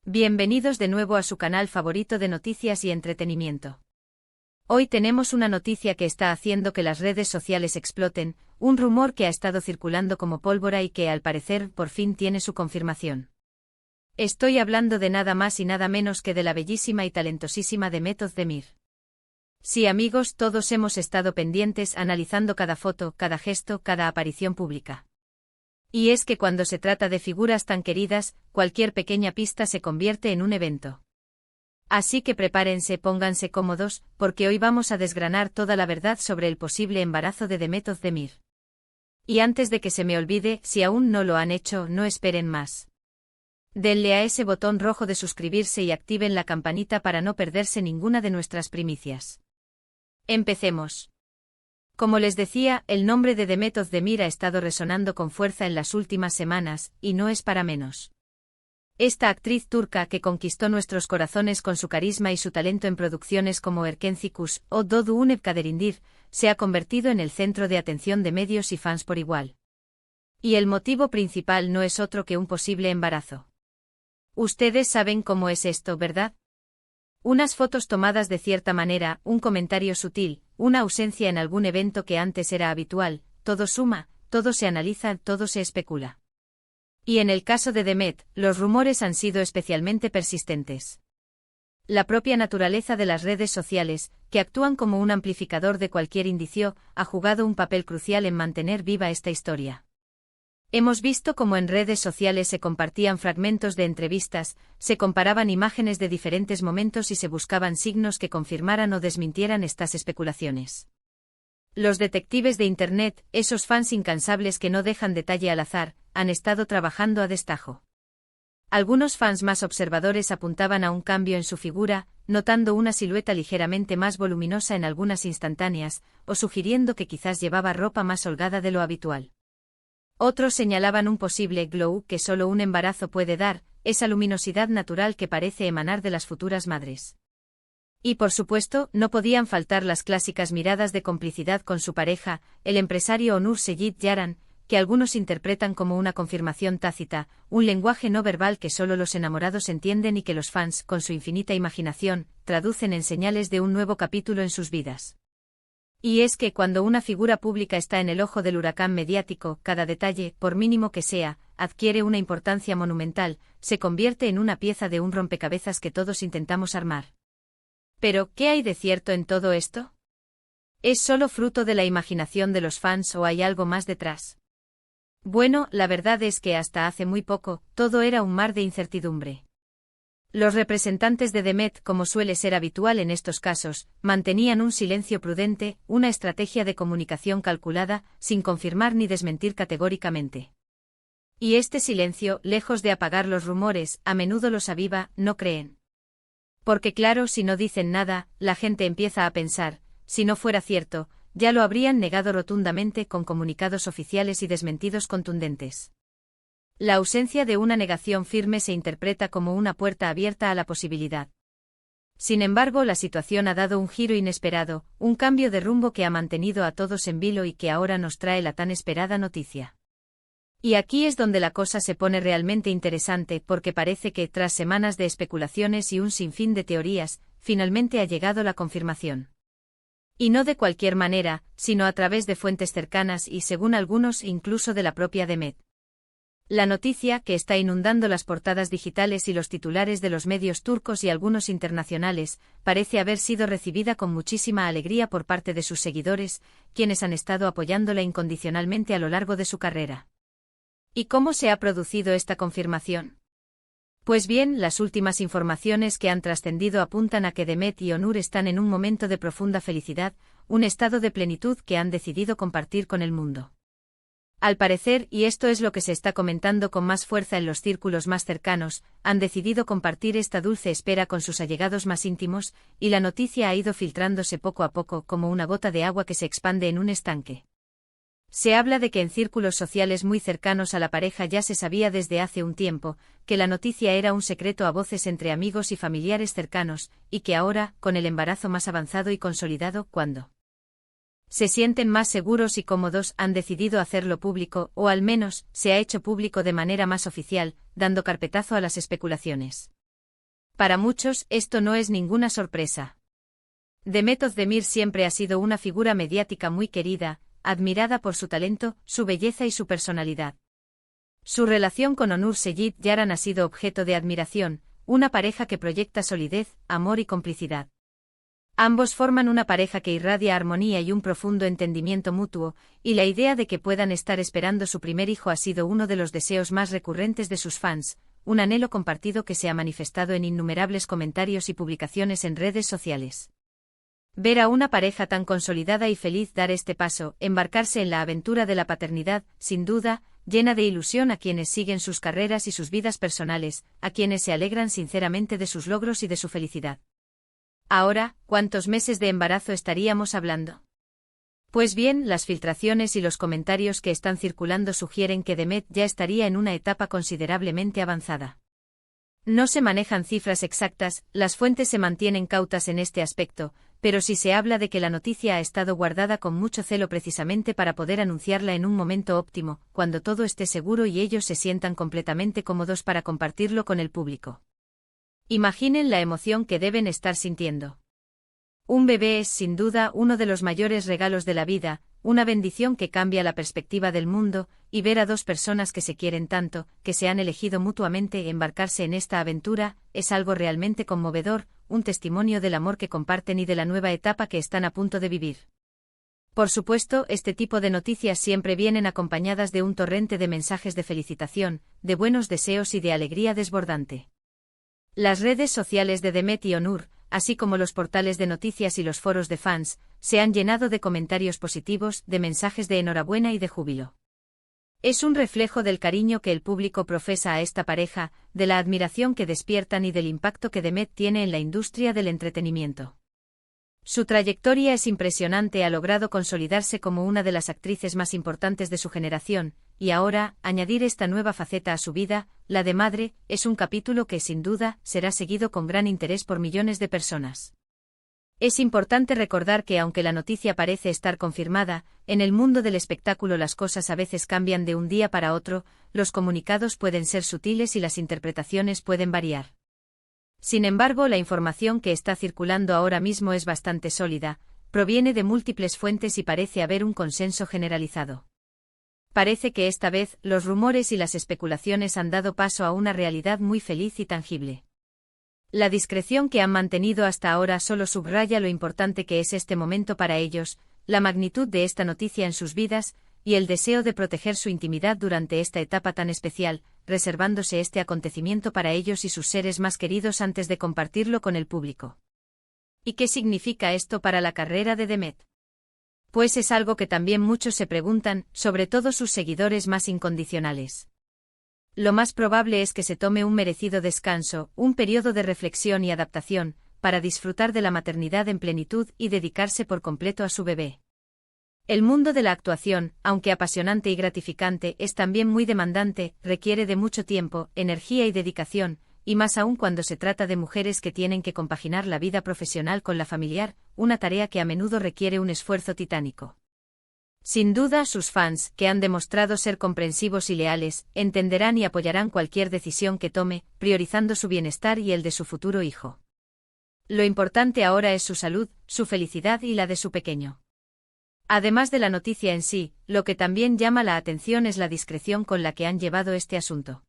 Bienvenidos de nuevo a su canal favorito de noticias y entretenimiento. Hoy tenemos una noticia que está haciendo que las redes sociales exploten, un rumor que ha estado circulando como pólvora y que al parecer por fin tiene su confirmación. Estoy hablando de nada más y nada menos que de la bellísima y talentosísima Demet Özdemir. Sí, amigos, todos hemos estado pendientes analizando cada foto, cada gesto, cada aparición pública. Y es que cuando se trata de figuras tan queridas, cualquier pequeña pista se convierte en un evento. Así que prepárense, pónganse cómodos, porque hoy vamos a desgranar toda la verdad sobre el posible embarazo de Demet Özdemir. Y antes de que se me olvide, si aún no lo han hecho, no esperen más. Denle a ese botón rojo de suscribirse y activen la campanita para no perderse ninguna de nuestras primicias. Empecemos. Como les decía, el nombre de Demet Özdemir ha estado resonando con fuerza en las últimas semanas, y no es para menos. Esta actriz turca que conquistó nuestros corazones con su carisma y su talento en producciones como Erkenci Kuş o Doğdu Unep Kaderindir, se ha convertido en el centro de atención de medios y fans por igual. Y el motivo principal no es otro que un posible embarazo. Ustedes saben cómo es esto, ¿verdad? Unas fotos tomadas de cierta manera, un comentario sutil, una ausencia en algún evento que antes era habitual, todo suma, todo se analiza, todo se especula. Y en el caso de Demet, los rumores han sido especialmente persistentes. La propia naturaleza de las redes sociales, que actúan como un amplificador de cualquier indicio, ha jugado un papel crucial en mantener viva esta historia. Hemos visto cómo en redes sociales se compartían fragmentos de entrevistas, se comparaban imágenes de diferentes momentos y se buscaban signos que confirmaran o desmintieran estas especulaciones. Los detectives de Internet, esos fans incansables que no dejan detalle al azar, han estado trabajando a destajo. Algunos fans más observadores apuntaban a un cambio en su figura, notando una silueta ligeramente más voluminosa en algunas instantáneas, o sugiriendo que quizás llevaba ropa más holgada de lo habitual. Otros señalaban un posible glow que solo un embarazo puede dar, esa luminosidad natural que parece emanar de las futuras madres. Y por supuesto, no podían faltar las clásicas miradas de complicidad con su pareja, el empresario Onur Seyit Yaran, que algunos interpretan como una confirmación tácita, un lenguaje no verbal que solo los enamorados entienden y que los fans, con su infinita imaginación, traducen en señales de un nuevo capítulo en sus vidas. Y es que cuando una figura pública está en el ojo del huracán mediático, cada detalle, por mínimo que sea, adquiere una importancia monumental, se convierte en una pieza de un rompecabezas que todos intentamos armar. Pero, ¿qué hay de cierto en todo esto? ¿Es solo fruto de la imaginación de los fans o hay algo más detrás? Bueno, la verdad es que hasta hace muy poco, todo era un mar de incertidumbre. Los representantes de Demet, como suele ser habitual en estos casos, mantenían un silencio prudente, una estrategia de comunicación calculada, sin confirmar ni desmentir categóricamente. Y este silencio, lejos de apagar los rumores, a menudo los aviva, ¿no creen? Porque claro, si no dicen nada, la gente empieza a pensar, si no fuera cierto, ya lo habrían negado rotundamente con comunicados oficiales y desmentidos contundentes. La ausencia de una negación firme se interpreta como una puerta abierta a la posibilidad. Sin embargo, la situación ha dado un giro inesperado, un cambio de rumbo que ha mantenido a todos en vilo y que ahora nos trae la tan esperada noticia. Y aquí es donde la cosa se pone realmente interesante porque parece que, tras semanas de especulaciones y un sinfín de teorías, finalmente ha llegado la confirmación. Y no de cualquier manera, sino a través de fuentes cercanas y, según algunos, incluso de la propia Demet. La noticia, que está inundando las portadas digitales y los titulares de los medios turcos y algunos internacionales, parece haber sido recibida con muchísima alegría por parte de sus seguidores, quienes han estado apoyándola incondicionalmente a lo largo de su carrera. ¿Y cómo se ha producido esta confirmación? Pues bien, las últimas informaciones que han trascendido apuntan a que Demet y Onur están en un momento de profunda felicidad, un estado de plenitud que han decidido compartir con el mundo. Al parecer, y esto es lo que se está comentando con más fuerza en los círculos más cercanos, han decidido compartir esta dulce espera con sus allegados más íntimos, y la noticia ha ido filtrándose poco a poco como una gota de agua que se expande en un estanque. Se habla de que en círculos sociales muy cercanos a la pareja ya se sabía desde hace un tiempo, que la noticia era un secreto a voces entre amigos y familiares cercanos, y que ahora, con el embarazo más avanzado y consolidado, cuando se sienten más seguros y cómodos, han decidido hacerlo público, o al menos, se ha hecho público de manera más oficial, dando carpetazo a las especulaciones. Para muchos, esto no es ninguna sorpresa. Demet Özdemir siempre ha sido una figura mediática muy querida, admirada por su talento, su belleza y su personalidad. Su relación con Onur Seyit Yaran ha sido objeto de admiración, una pareja que proyecta solidez, amor y complicidad. Ambos forman una pareja que irradia armonía y un profundo entendimiento mutuo, y la idea de que puedan estar esperando su primer hijo ha sido uno de los deseos más recurrentes de sus fans, un anhelo compartido que se ha manifestado en innumerables comentarios y publicaciones en redes sociales. Ver a una pareja tan consolidada y feliz dar este paso, embarcarse en la aventura de la paternidad, sin duda, llena de ilusión a quienes siguen sus carreras y sus vidas personales, a quienes se alegran sinceramente de sus logros y de su felicidad. Ahora, ¿cuántos meses de embarazo estaríamos hablando? Pues bien, las filtraciones y los comentarios que están circulando sugieren que Demet ya estaría en una etapa considerablemente avanzada. No se manejan cifras exactas, las fuentes se mantienen cautas en este aspecto, pero sí se habla de que la noticia ha estado guardada con mucho celo precisamente para poder anunciarla en un momento óptimo, cuando todo esté seguro y ellos se sientan completamente cómodos para compartirlo con el público. Imaginen la emoción que deben estar sintiendo. Un bebé es sin duda uno de los mayores regalos de la vida, una bendición que cambia la perspectiva del mundo, y ver a dos personas que se quieren tanto, que se han elegido mutuamente embarcarse en esta aventura, es algo realmente conmovedor, un testimonio del amor que comparten y de la nueva etapa que están a punto de vivir. Por supuesto, este tipo de noticias siempre vienen acompañadas de un torrente de mensajes de felicitación, de buenos deseos y de alegría desbordante. Las redes sociales de Demet y Onur, así como los portales de noticias y los foros de fans, se han llenado de comentarios positivos, de mensajes de enhorabuena y de júbilo. Es un reflejo del cariño que el público profesa a esta pareja, de la admiración que despiertan y del impacto que Demet tiene en la industria del entretenimiento. Su trayectoria es impresionante, ha logrado consolidarse como una de las actrices más importantes de su generación, y ahora, añadir esta nueva faceta a su vida, la de madre, es un capítulo que sin duda será seguido con gran interés por millones de personas. Es importante recordar que aunque la noticia parece estar confirmada, en el mundo del espectáculo las cosas a veces cambian de un día para otro, los comunicados pueden ser sutiles y las interpretaciones pueden variar. Sin embargo, la información que está circulando ahora mismo es bastante sólida, proviene de múltiples fuentes y parece haber un consenso generalizado. Parece que esta vez, los rumores y las especulaciones han dado paso a una realidad muy feliz y tangible. La discreción que han mantenido hasta ahora solo subraya lo importante que es este momento para ellos, la magnitud de esta noticia en sus vidas, y el deseo de proteger su intimidad durante esta etapa tan especial, reservándose este acontecimiento para ellos y sus seres más queridos antes de compartirlo con el público. ¿Y qué significa esto para la carrera de Demet? Pues es algo que también muchos se preguntan, sobre todo sus seguidores más incondicionales. Lo más probable es que se tome un merecido descanso, un periodo de reflexión y adaptación, para disfrutar de la maternidad en plenitud y dedicarse por completo a su bebé. El mundo de la actuación, aunque apasionante y gratificante, es también muy demandante, requiere de mucho tiempo, energía y dedicación, y más aún cuando se trata de mujeres que tienen que compaginar la vida profesional con la familiar, una tarea que a menudo requiere un esfuerzo titánico. Sin duda, sus fans, que han demostrado ser comprensivos y leales, entenderán y apoyarán cualquier decisión que tome, priorizando su bienestar y el de su futuro hijo. Lo importante ahora es su salud, su felicidad y la de su pequeño. Además de la noticia en sí, lo que también llama la atención es la discreción con la que han llevado este asunto.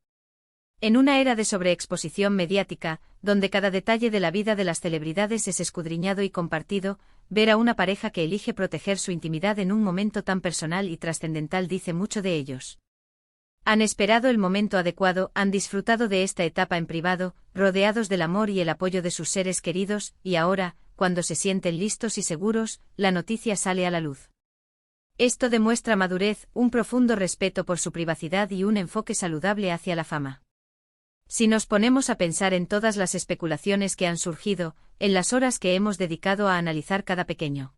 En una era de sobreexposición mediática, donde cada detalle de la vida de las celebridades es escudriñado y compartido, ver a una pareja que elige proteger su intimidad en un momento tan personal y trascendental dice mucho de ellos. Han esperado el momento adecuado, han disfrutado de esta etapa en privado, rodeados del amor y el apoyo de sus seres queridos, y ahora, cuando se sienten listos y seguros, la noticia sale a la luz. Esto demuestra madurez, un profundo respeto por su privacidad y un enfoque saludable hacia la fama. Si nos ponemos a pensar en todas las especulaciones que han surgido, en las horas que hemos dedicado a analizar cada pequeño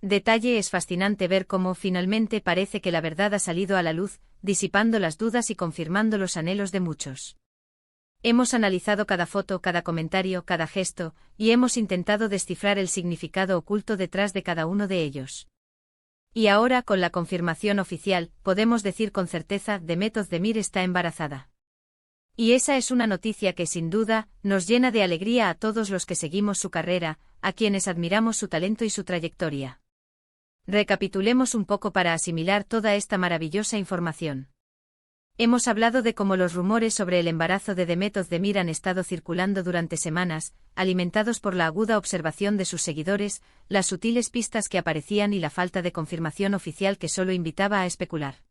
detalle, es fascinante ver cómo finalmente parece que la verdad ha salido a la luz, disipando las dudas y confirmando los anhelos de muchos. Hemos analizado cada foto, cada comentario, cada gesto, y hemos intentado descifrar el significado oculto detrás de cada uno de ellos. Y ahora, con la confirmación oficial, podemos decir con certeza: Demet Özdemir está embarazada. Y esa es una noticia que sin duda nos llena de alegría a todos los que seguimos su carrera, a quienes admiramos su talento y su trayectoria. Recapitulemos un poco para asimilar toda esta maravillosa información. Hemos hablado de cómo los rumores sobre el embarazo de Demet Özdemir han estado circulando durante semanas, alimentados por la aguda observación de sus seguidores, las sutiles pistas que aparecían y la falta de confirmación oficial que solo invitaba a especular.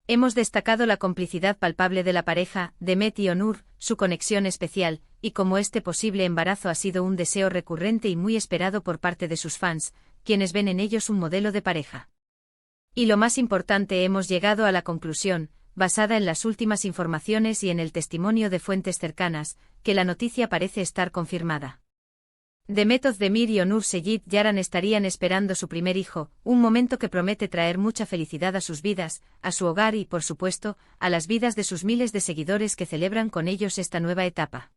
Hemos destacado la complicidad palpable de la pareja, Demet y Onur, su conexión especial, y cómo este posible embarazo ha sido un deseo recurrente y muy esperado por parte de sus fans, quienes ven en ellos un modelo de pareja. Y lo más importante, hemos llegado a la conclusión, basada en las últimas informaciones y en el testimonio de fuentes cercanas, que la noticia parece estar confirmada. Demet Özdemir y Onur Seyit Yaran estarían esperando su primer hijo, un momento que promete traer mucha felicidad a sus vidas, a su hogar y, por supuesto, a las vidas de sus miles de seguidores que celebran con ellos esta nueva etapa.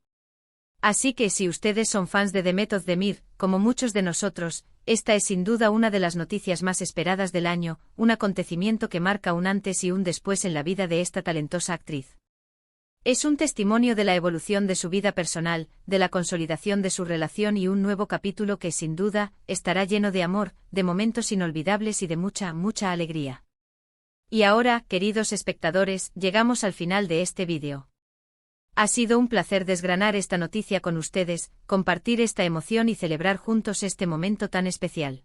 Así que si ustedes son fans de Demet Özdemir, como muchos de nosotros, esta es sin duda una de las noticias más esperadas del año, un acontecimiento que marca un antes y un después en la vida de esta talentosa actriz. Es un testimonio de la evolución de su vida personal, de la consolidación de su relación y un nuevo capítulo que sin duda estará lleno de amor, de momentos inolvidables y de mucha, mucha alegría. Y ahora, queridos espectadores, llegamos al final de este vídeo. Ha sido un placer desgranar esta noticia con ustedes, compartir esta emoción y celebrar juntos este momento tan especial.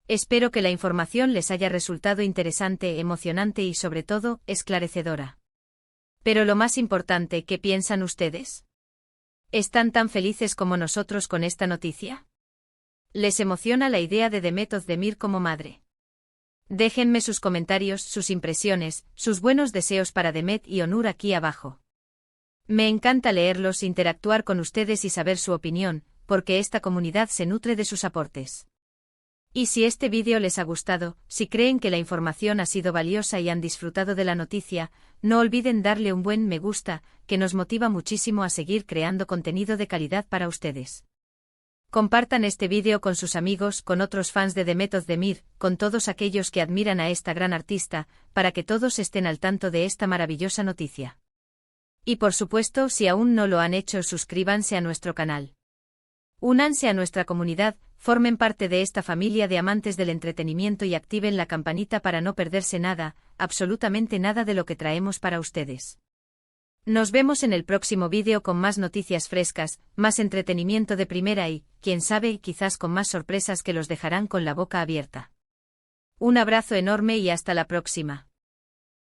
Espero que la información les haya resultado interesante, emocionante y sobre todo, esclarecedora. Pero lo más importante, ¿qué piensan ustedes? ¿Están tan felices como nosotros con esta noticia? ¿Les emociona la idea de Demet Özdemir como madre? Déjenme sus comentarios, sus impresiones, sus buenos deseos para Demet y Onur aquí abajo. Me encanta leerlos, interactuar con ustedes y saber su opinión, porque esta comunidad se nutre de sus aportes. Y si este vídeo les ha gustado, si creen que la información ha sido valiosa y han disfrutado de la noticia, no olviden darle un buen me gusta, que nos motiva muchísimo a seguir creando contenido de calidad para ustedes. Compartan este vídeo con sus amigos, con otros fans de Demet Özdemir, con todos aquellos que admiran a esta gran artista, para que todos estén al tanto de esta maravillosa noticia. Y por supuesto, si aún no lo han hecho, suscríbanse a nuestro canal. Únanse a nuestra comunidad, formen parte de esta familia de amantes del entretenimiento y activen la campanita para no perderse nada, absolutamente nada de lo que traemos para ustedes. Nos vemos en el próximo vídeo con más noticias frescas, más entretenimiento de primera y, quién sabe, quizás con más sorpresas que los dejarán con la boca abierta. Un abrazo enorme y hasta la próxima.